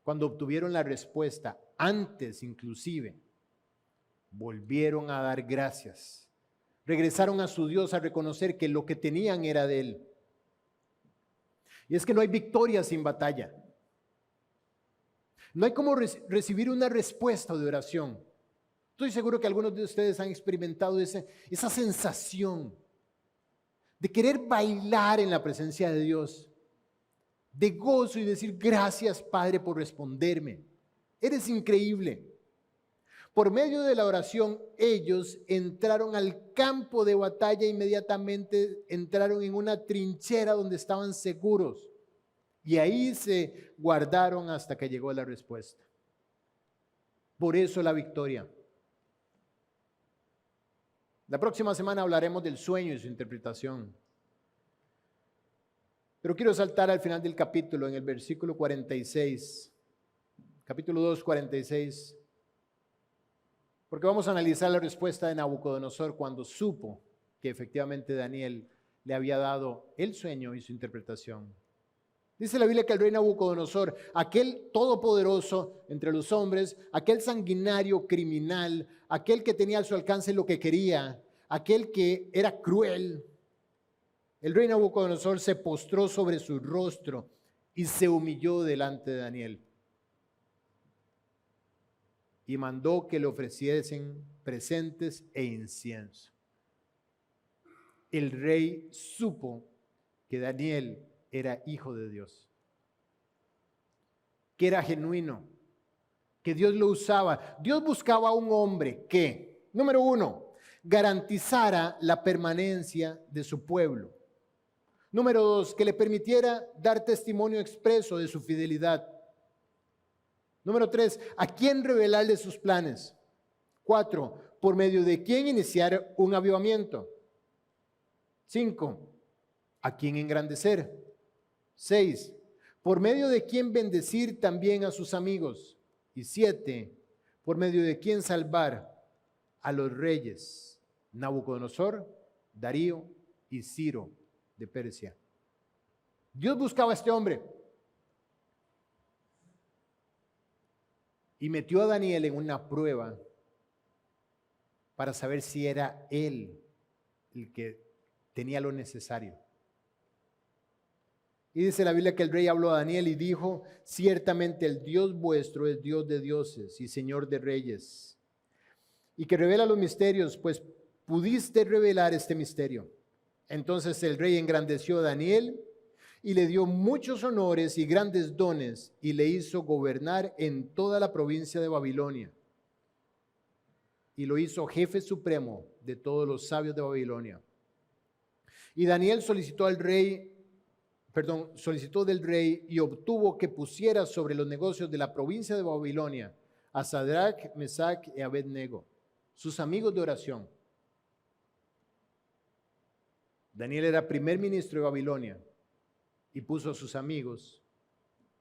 S1: Cuando obtuvieron la respuesta, antes inclusive, volvieron a dar gracias. Regresaron a su Dios a reconocer que lo que tenían era de Él. Y es que no hay victoria sin batalla. No hay como recibir una respuesta de oración. Estoy seguro que algunos de ustedes han experimentado esa sensación de querer bailar en la presencia de Dios, de gozo y decir gracias Padre por responderme. Eres increíble. Por medio de la oración, ellos entraron al campo de batalla, inmediatamente entraron en una trinchera donde estaban seguros y ahí se guardaron hasta que llegó la respuesta. Por eso la victoria. La próxima semana hablaremos del sueño y su interpretación. Pero quiero saltar al final del capítulo, en el versículo 46, capítulo 2, 46. Porque vamos a analizar la respuesta de Nabucodonosor cuando supo que efectivamente Daniel le había dado el sueño y su interpretación. Dice la Biblia que el rey Nabucodonosor, aquel todopoderoso entre los hombres, aquel sanguinario criminal, aquel que tenía a su alcance lo que quería, aquel que era cruel, El rey Nabucodonosor se postró sobre su rostro y se humilló delante de Daniel. Y mandó que le ofreciesen presentes e incienso. El rey supo que Daniel era hijo de Dios, que era genuino, que Dios lo usaba. Dios buscaba a un hombre que, número uno, garantizara la permanencia de su pueblo. Número dos, que le permitiera dar testimonio expreso de su fidelidad. Número tres, a quién revelarle sus planes. Cuatro, por medio de quién iniciar un avivamiento. Cinco, a quién engrandecer. Seis, por medio de quién bendecir también a sus amigos. Y siete, por medio de quién salvar a los reyes Nabucodonosor, Darío y Ciro de Persia. Dios buscaba a este hombre y metió a Daniel en una prueba para saber si era él el que tenía lo necesario. Y dice la Biblia que el rey habló a Daniel y dijo: ciertamente el Dios vuestro es Dios de dioses y Señor de reyes, y que revela los misterios, pues pudiste revelar este misterio. Entonces el rey engrandeció a Daniel y le dio muchos honores y grandes dones y le hizo gobernar en toda la provincia de Babilonia. Y lo hizo jefe supremo de todos los sabios de Babilonia. Y Daniel solicitó del rey y obtuvo que pusiera sobre los negocios de la provincia de Babilonia a Sadrach, Mesach y Abednego, sus amigos de oración. Daniel era primer ministro de Babilonia y puso a sus amigos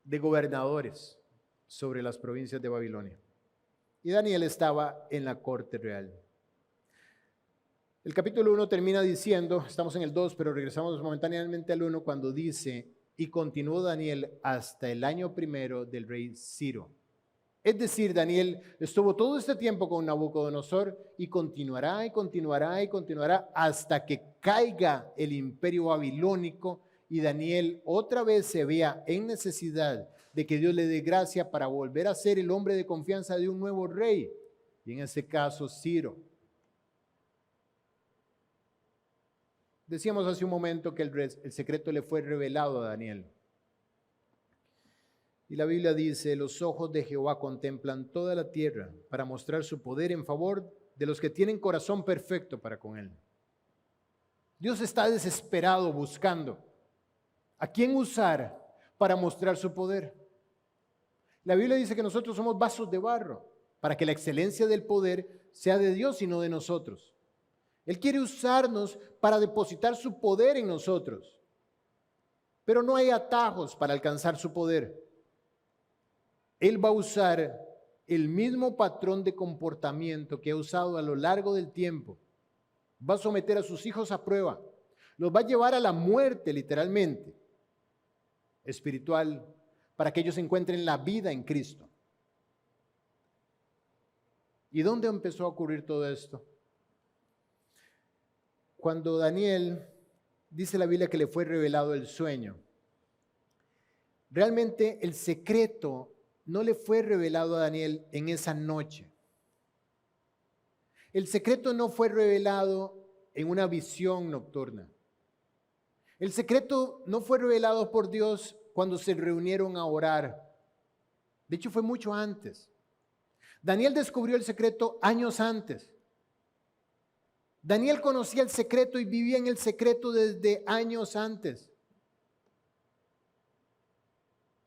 S1: de gobernadores sobre las provincias de Babilonia. Y Daniel estaba en la corte real. El capítulo 1 termina diciendo, estamos en el 2, pero regresamos momentáneamente al 1 cuando dice: y continuó Daniel hasta el año primero del rey Ciro. Es decir, Daniel estuvo todo este tiempo con Nabucodonosor y continuará y continuará y continuará hasta que caiga el imperio babilónico y Daniel otra vez se vea en necesidad de que Dios le dé gracia para volver a ser el hombre de confianza de un nuevo rey, y en este caso Ciro. Decíamos hace un momento que el secreto le fue revelado a Daniel. Y la Biblia dice: los ojos de Jehová contemplan toda la tierra para mostrar su poder en favor de los que tienen corazón perfecto para con él. Dios está desesperado buscando a quién usar para mostrar su poder. La Biblia dice que nosotros somos vasos de barro para que la excelencia del poder sea de Dios y no de nosotros. Él quiere usarnos para depositar su poder en nosotros, pero no hay atajos para alcanzar su poder. Él va a usar el mismo patrón de comportamiento que ha usado a lo largo del tiempo. Va a someter a sus hijos a prueba. Los va a llevar a la muerte, literalmente, espiritual, para que ellos encuentren la vida en Cristo. ¿Y dónde empezó a ocurrir todo esto? Cuando Daniel, dice la Biblia que le fue revelado el sueño. Realmente el secreto no le fue revelado a Daniel en esa noche. El secreto no fue revelado en una visión nocturna. El secreto no fue revelado por Dios cuando se reunieron a orar. De hecho, fue mucho antes. Daniel descubrió el secreto años antes. Daniel conocía el secreto y vivía en el secreto desde años antes.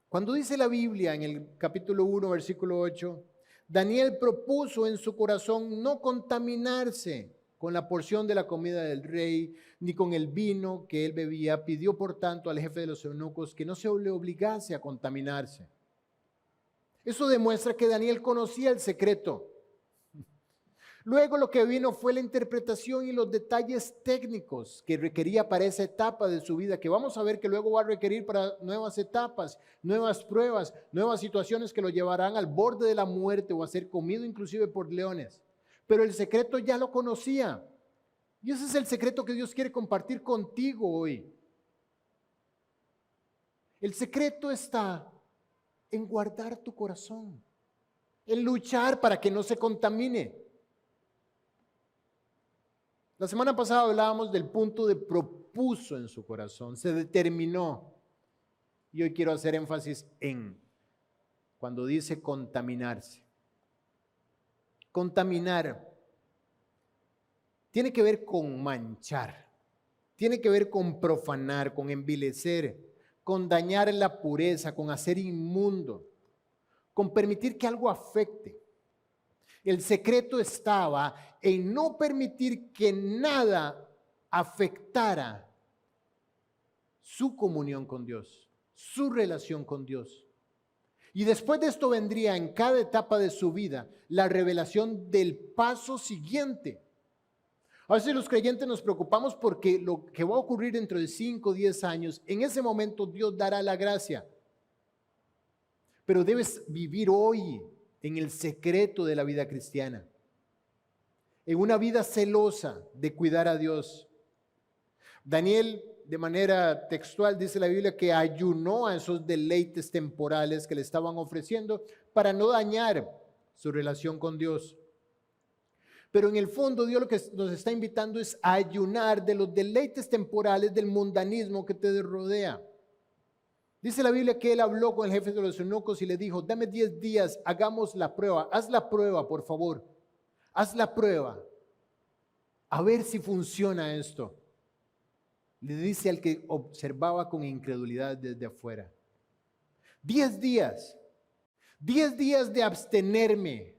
S1: Cuando dice la Biblia en el capítulo 1, versículo 8, Daniel propuso en su corazón no contaminarse con la porción de la comida del rey, ni con el vino que él bebía. Pidió, por tanto, al jefe de los eunucos que no se le obligase a contaminarse. Eso demuestra que Daniel conocía el secreto. Luego lo que vino fue la interpretación y los detalles técnicos que requería para esa etapa de su vida, que vamos a ver que luego va a requerir para nuevas etapas, nuevas pruebas, nuevas situaciones que lo llevarán al borde de la muerte o a ser comido inclusive por leones. Pero el secreto ya lo conocía. Y ese es el secreto que Dios quiere compartir contigo hoy. El secreto está en guardar tu corazón, en luchar para que no se contamine. La semana pasada hablábamos del punto de propuso en su corazón, se determinó. Y hoy quiero hacer énfasis en cuando dice contaminarse. Contaminar tiene que ver con manchar, tiene que ver con profanar, con envilecer, con dañar la pureza, con hacer inmundo, con permitir que algo afecte. El secreto estaba en no permitir que nada afectara su comunión con Dios, su relación con Dios. Y después de esto vendría en cada etapa de su vida la revelación del paso siguiente. A veces los creyentes nos preocupamos porque lo que va a ocurrir dentro de 5 o 10 años, en ese momento Dios dará la gracia. Pero debes vivir hoy en el secreto de la vida cristiana, en una vida celosa de cuidar a Dios. Daniel, de manera textual, dice la Biblia que ayunó a esos deleites temporales que le estaban ofreciendo para no dañar su relación con Dios. Pero en el fondo Dios lo que nos está invitando es a ayunar de los deleites temporales del mundanismo que te rodea. Dice la Biblia que él habló con el jefe de los eunucos y le dijo, dame 10 días, hagamos la prueba. Haz la prueba, por favor. Haz la prueba. A ver si funciona esto. Le dice al que observaba con incredulidad desde afuera. 10 días. 10 días de abstenerme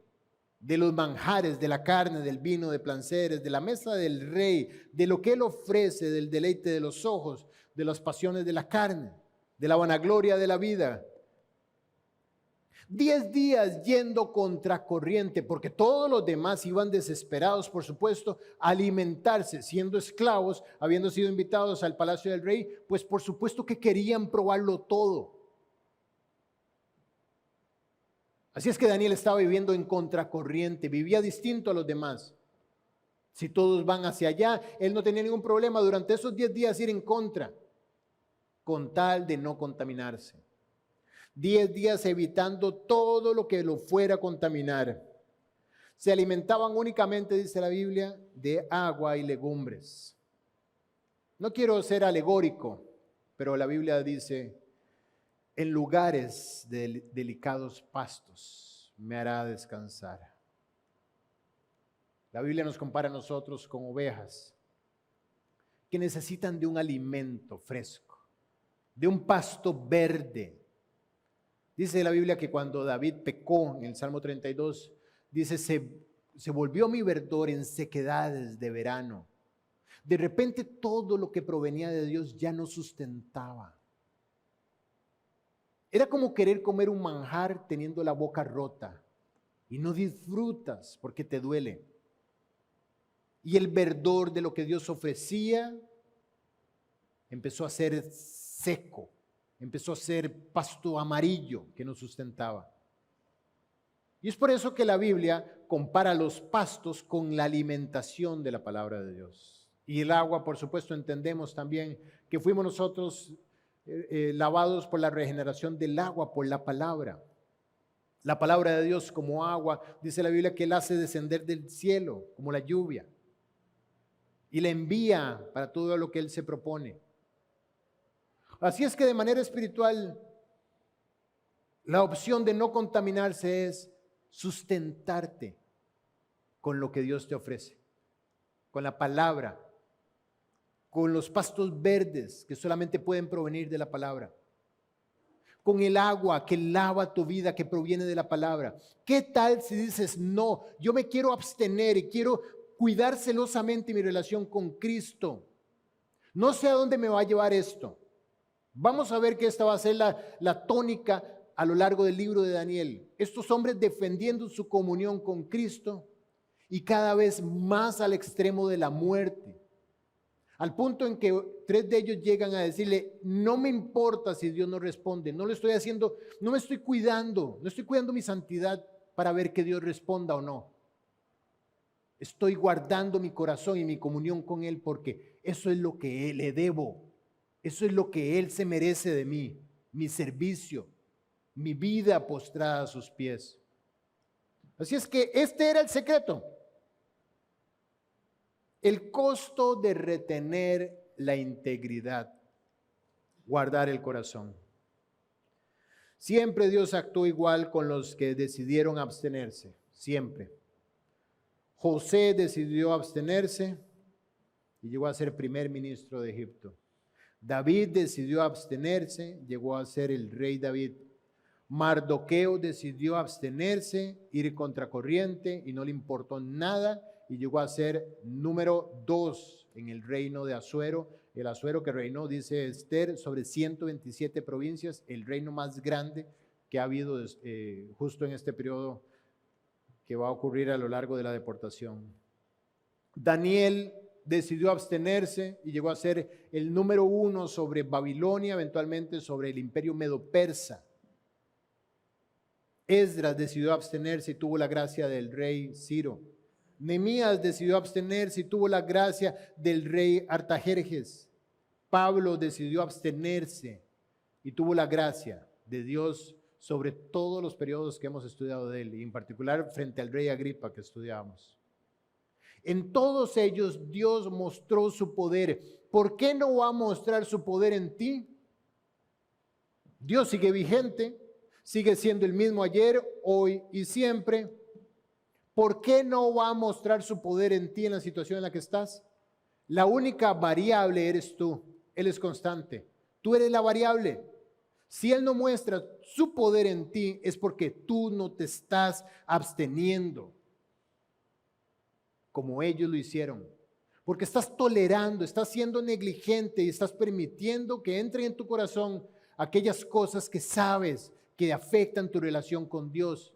S1: de los manjares, de la carne, del vino, de placeres, de la mesa del rey, de lo que él ofrece, del deleite de los ojos, de las pasiones de la carne, de la vanagloria de la vida. 10 días yendo contracorriente, porque todos los demás iban desesperados, por supuesto, a alimentarse, siendo esclavos, habiendo sido invitados al palacio del rey, pues por supuesto que querían probarlo todo. Así es que Daniel estaba viviendo en contracorriente, vivía distinto a los demás. Si todos van hacia allá, él no tenía ningún problema durante esos 10 días ir en contra, con tal de no contaminarse. 10 días evitando todo lo que lo fuera a contaminar. Se alimentaban únicamente, dice la Biblia, de agua y legumbres. No quiero ser alegórico, pero la Biblia dice, en lugares de delicados pastos me hará descansar. La Biblia nos compara a nosotros con ovejas que necesitan de un alimento fresco, de un pasto verde. Dice la Biblia que cuando David pecó en el Salmo 32, dice, se volvió mi verdor en sequedades de verano. De repente todo lo que provenía de Dios ya no sustentaba. Era como querer comer un manjar teniendo la boca rota y no disfrutas porque te duele. Y el verdor de lo que Dios ofrecía empezó a ser seco. Empezó a ser pasto amarillo que no sustentaba. Y es por eso que la Biblia compara los pastos con la alimentación de la palabra de Dios. Y el agua, por supuesto, entendemos también que fuimos nosotros lavados por la regeneración del agua, por la palabra. La palabra de Dios como agua, dice la Biblia que Él hace descender del cielo como la lluvia. Y la envía para todo lo que Él se propone. Así es que de manera espiritual, la opción de no contaminarse es sustentarte con lo que Dios te ofrece, con la palabra, con los pastos verdes que solamente pueden provenir de la palabra, con el agua que lava tu vida que proviene de la palabra. ¿Qué tal si dices, no, yo me quiero abstener y quiero cuidar celosamente mi relación con Cristo? No sé a dónde me va a llevar esto. Vamos a ver que esta va a ser la tónica a lo largo del libro de Daniel. Estos hombres defendiendo su comunión con Cristo y cada vez más al extremo de la muerte. Al punto en que 3 de ellos llegan a decirle, no me importa si Dios no responde, no lo estoy haciendo, no me estoy cuidando, no estoy cuidando mi santidad para ver que Dios responda o no. Estoy guardando mi corazón y mi comunión con Él porque eso es lo que le debo. Eso es lo que Él se merece de mí, mi servicio, mi vida postrada a sus pies. Así es que este era el secreto. El costo de retener la integridad, guardar el corazón. Siempre Dios actuó igual con los que decidieron abstenerse, siempre. José decidió abstenerse y llegó a ser primer ministro de Egipto. David decidió abstenerse, llegó a ser el rey David. Mardoqueo decidió abstenerse, ir contracorriente y no le importó nada y llegó a ser número 2 en el reino de Asuero. El Asuero que reinó, dice Esther, sobre 127 provincias, el reino más grande que ha habido justo en este periodo que va a ocurrir a lo largo de la deportación. Daniel decidió abstenerse y llegó a ser el número 1 sobre Babilonia, eventualmente sobre el imperio medo-persa. Esdras decidió abstenerse y tuvo la gracia del rey Ciro. Nehemías decidió abstenerse y tuvo la gracia del rey Artajerjes. Pablo decidió abstenerse y tuvo la gracia de Dios sobre todos los periodos que hemos estudiado de él, y en particular frente al rey Agripa que estudiamos. En todos ellos Dios mostró su poder. ¿Por qué no va a mostrar su poder en ti? Dios sigue vigente, sigue siendo el mismo ayer, hoy y siempre. ¿Por qué no va a mostrar su poder en ti en la situación en la que estás? La única variable eres tú. Él es constante. Tú eres la variable. Si Él no muestra su poder en ti, es porque tú no te estás absteniendo como ellos lo hicieron. Porque estás tolerando, estás siendo negligente y estás permitiendo que entren en tu corazón aquellas cosas que sabes que afectan tu relación con Dios.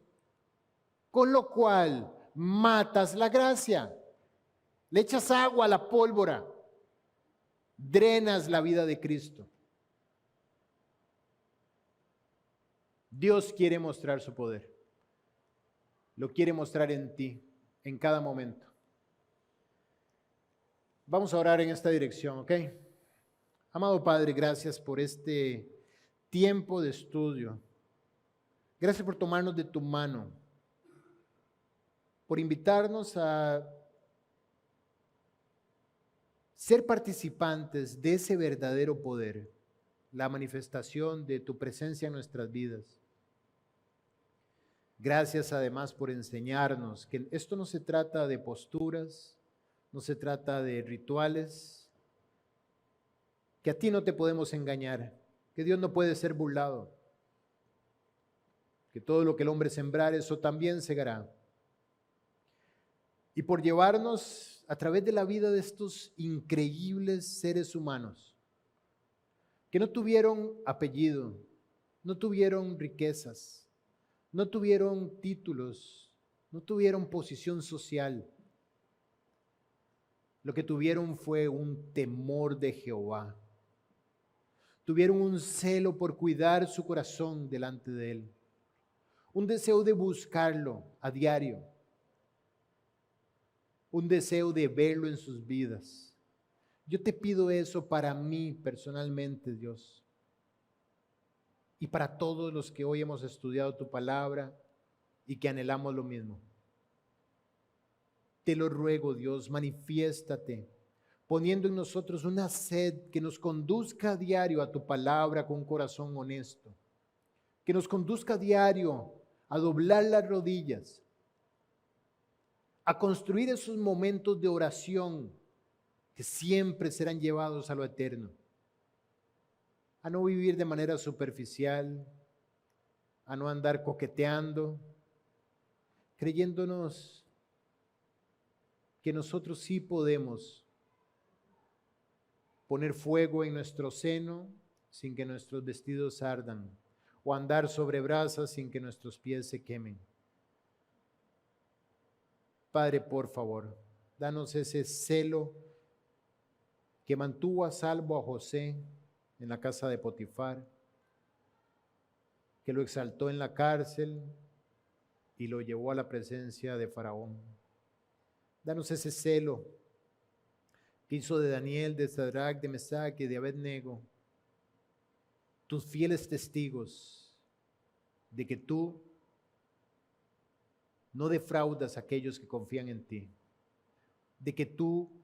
S1: Con lo cual matas la gracia. Le echas agua a la pólvora. Drenas la vida de Cristo. Dios quiere mostrar su poder. Lo quiere mostrar en ti, en cada momento. Vamos a orar en esta dirección, ¿ok? Amado Padre, gracias por este tiempo de estudio. Gracias por tomarnos de tu mano, por invitarnos a ser participantes de ese verdadero poder, la manifestación de tu presencia en nuestras vidas. Gracias además por enseñarnos que esto no se trata de posturas, no se trata de rituales, que a ti no te podemos engañar, que Dios no puede ser burlado, que todo lo que el hombre sembrar, eso también segará. Y por llevarnos a través de la vida de estos increíbles seres humanos, que no tuvieron apellido, no tuvieron riquezas, no tuvieron títulos, no tuvieron posición social. Lo que tuvieron fue un temor de Jehová. Tuvieron un celo por cuidar su corazón delante de Él. Un deseo de buscarlo a diario. Un deseo de verlo en sus vidas. Yo te pido eso para mí personalmente, Dios. Y para todos los que hoy hemos estudiado tu palabra y que anhelamos lo mismo. Te lo ruego, Dios, manifiéstate, poniendo en nosotros una sed que nos conduzca a diario a tu palabra con un corazón honesto, que nos conduzca a diario a doblar las rodillas, a construir esos momentos de oración que siempre serán llevados a lo eterno, a no vivir de manera superficial, a no andar coqueteando, creyéndonos que nosotros sí podemos poner fuego en nuestro seno sin que nuestros vestidos ardan, o andar sobre brasas sin que nuestros pies se quemen. Padre, por favor, danos ese celo que mantuvo a salvo a José en la casa de Potifar, que lo exaltó en la cárcel y lo llevó a la presencia de Faraón. Danos ese celo que hizo de Daniel, de Sadrach, de Mesach y de Abednego, tus fieles testigos de que tú no defraudas a aquellos que confían en ti, de que tú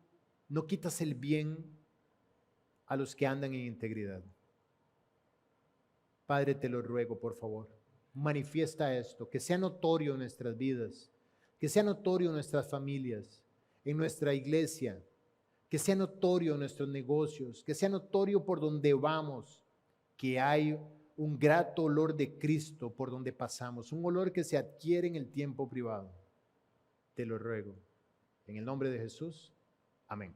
S1: no quitas el bien a los que andan en integridad. Padre, te lo ruego, por favor, manifiesta esto, que sea notorio en nuestras vidas, que sea notorio en nuestras familias, en nuestra iglesia, que sea notorio en nuestros negocios, que sea notorio por donde vamos, que hay un grato olor de Cristo por donde pasamos, un olor que se adquiere en el tiempo privado. Te lo ruego. En el nombre de Jesús. Amén.